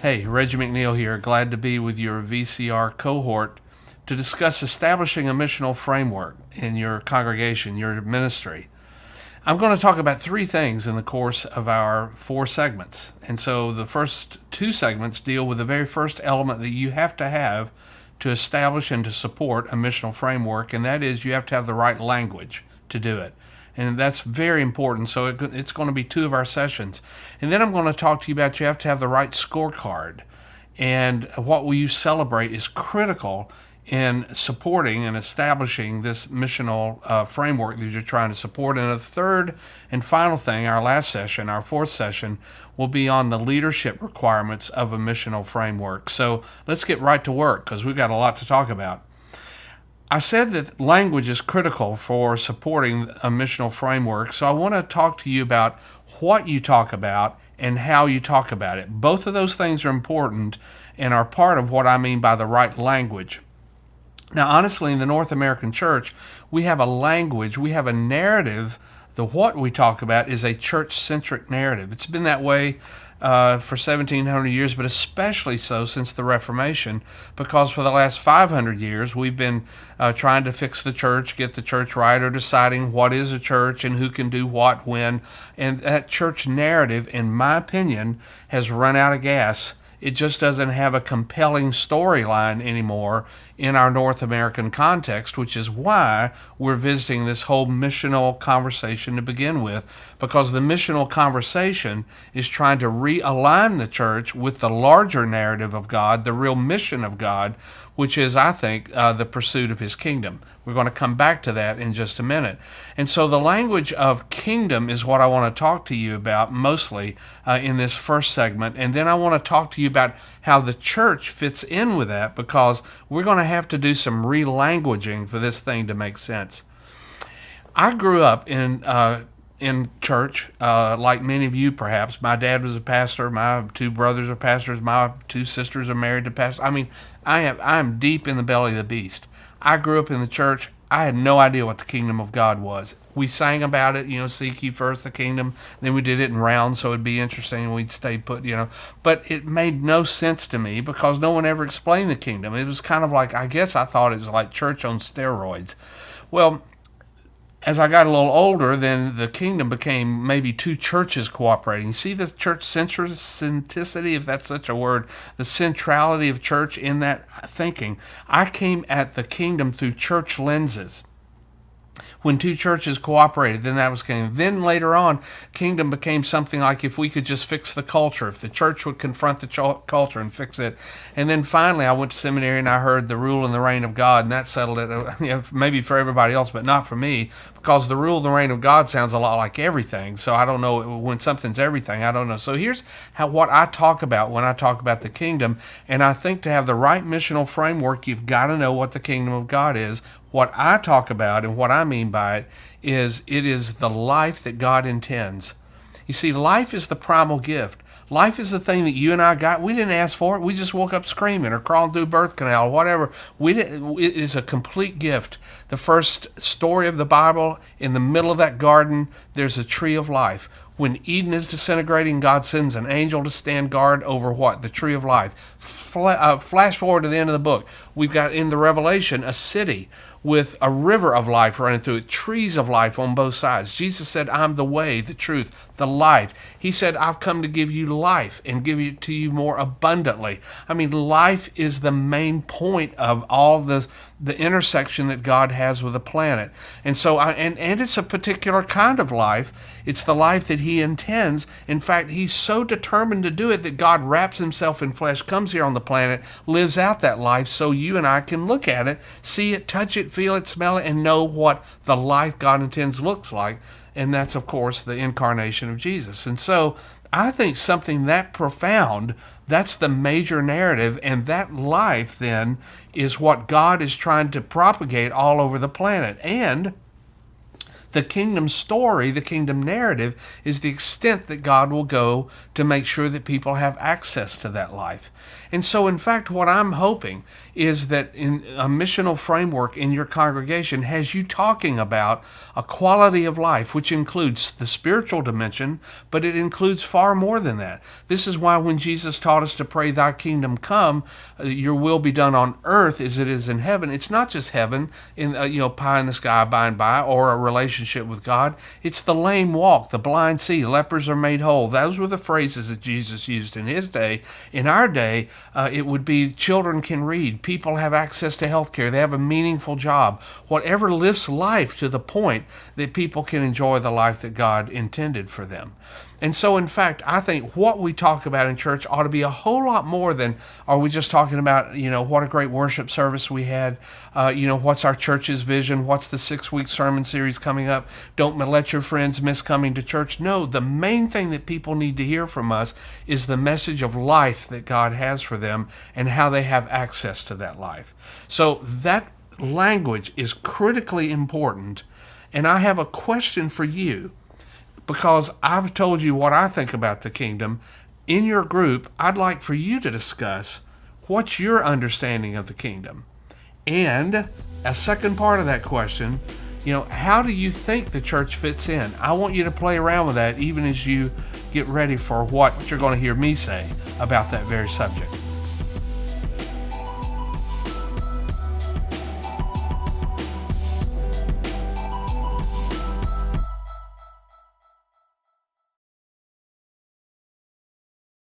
Hey, Reggie McNeil here. Glad to be with your VCR cohort to discuss establishing a missional framework in your congregation, your ministry. I'm going to talk about three things in the course of our four segments. And so the first two segments deal with the very first element that you have to establish and to support a missional framework, and that is you have to have the right language to do it. And that's very important. So it's going to be two of our sessions. And then I'm going to talk to you about you have to have the right scorecard. And what will you celebrate is critical in supporting and establishing this missional framework that you're trying to support. And the third and final thing, our last session, our fourth session, will be on the leadership requirements of a missional framework. So let's get right to work because we've got a lot to talk about. I said that language is critical for supporting a missional framework, so I want to talk to you about what you talk about and how you talk about it. Both of those things are important and are part of what I mean by the right language. Now, honestly, in the North American church, we have a language, we have a narrative. The what we talk about is a church-centric narrative. It's been that way for 1,700 years, but especially so since the Reformation, because for the last 500 years, we've been trying to fix the church, get the church right, or deciding what is a church and who can do what when. And that church narrative, in my opinion, has run out of gas. It just doesn't have a compelling storyline anymore in our North American context, which is why we're visiting this whole missional conversation to begin with, because the missional conversation is trying to realign the church with the larger narrative of God, the real mission of God, which is, I think, the pursuit of his kingdom. We're going to come back to that in just a minute. And so the language of kingdom is what I want to talk to you about mostly in this first segment. And then I want to talk to you about how the church fits in with that, because we're going to have to do some relanguaging for this thing to make sense. I grew up in church, like many of you perhaps. My dad was a pastor. My two brothers are pastors. My two sisters are married to pastors. I mean, I'm deep in the belly of the beast. I grew up in the church. I had no idea what the kingdom of God was. We sang about it, seek ye first the kingdom. Then we did it in rounds, so it'd be interesting, and we'd stay put, But it made no sense to me because no one ever explained the kingdom. It was kind of like, I guess I thought it was like church on steroids. Well, as I got a little older, then the kingdom became maybe two churches cooperating. See the church centricity, if that's such a word, the centrality of church in that thinking. I came at the kingdom through church lenses. When two churches cooperated, then that was kingdom. Then later on, kingdom became something like if we could just fix the culture, if the church would confront the culture and fix it. And then finally, I went to seminary and I heard the rule and the reign of God, and that settled it, maybe for everybody else, but not for me, because the rule and the reign of God sounds a lot like everything. So I don't know, when something's everything, I don't know. So here's what I talk about when I talk about the kingdom, and I think to have the right missional framework, you've got to know what the kingdom of God is. What I talk about and what I mean by it is the life that God intends. You see, life is the primal gift. Life is the thing that you and I got. We didn't ask for it. We just woke up screaming or crawling through a birth canal or whatever. It is a complete gift. The first story of the Bible, in the middle of that garden, there's a tree of life. When Eden is disintegrating, God sends an angel to stand guard over what? The tree of life. Flash forward to the end of the book. We've got in the Revelation a city with a river of life running through it, trees of life on both sides. Jesus said, I'm the way, the truth, the life. He said, I've come to give you life and give it to you more abundantly. I mean, life is the main point of all the intersection that God has with the planet. And so, and it's a particular kind of life. It's the life that he intends. In fact, he's so determined to do it that God wraps himself in flesh, comes here on the planet, lives out that life so you and I can look at it, see it, touch it, feel it, smell it, and know what the life God intends looks like. And that's, of course, the incarnation of Jesus. And so I think something that profound, that's the major narrative, and that life then is what God is trying to propagate all over the planet. And The kingdom story, the kingdom narrative, is the extent that God will go to make sure that people have access to that life. And so, in fact, what I'm hoping is that in a missional framework in your congregation has you talking about a quality of life, which includes the spiritual dimension, but it includes far more than that. This is why when Jesus taught us to pray, "Thy kingdom come, your will be done on earth as it is in heaven," it's not just heaven, in pie in the sky by and by, or a relationship with God. It's the lame walk, the blind see, lepers are made whole. Those were the phrases that Jesus used in his day. In our day, it would be children can read, people have access to health care, they have a meaningful job. Whatever lifts life to the point that people can enjoy the life that God intended for them. And so, in fact, I think what we talk about in church ought to be a whole lot more than, are we just talking about, what a great worship service we had, what's our church's vision, what's the 6-week sermon series coming up, don't let your friends miss coming to church. No, the main thing that people need to hear from us is the message of life that God has for them and how they have access to that life. So that language is critically important, and I have a question for you. Because I've told you what I think about the kingdom. In your group, I'd like for you to discuss what's your understanding of the kingdom. And a second part of that question, how do you think the church fits in? I want you to play around with that even as you get ready for what you're going to hear me say about that very subject.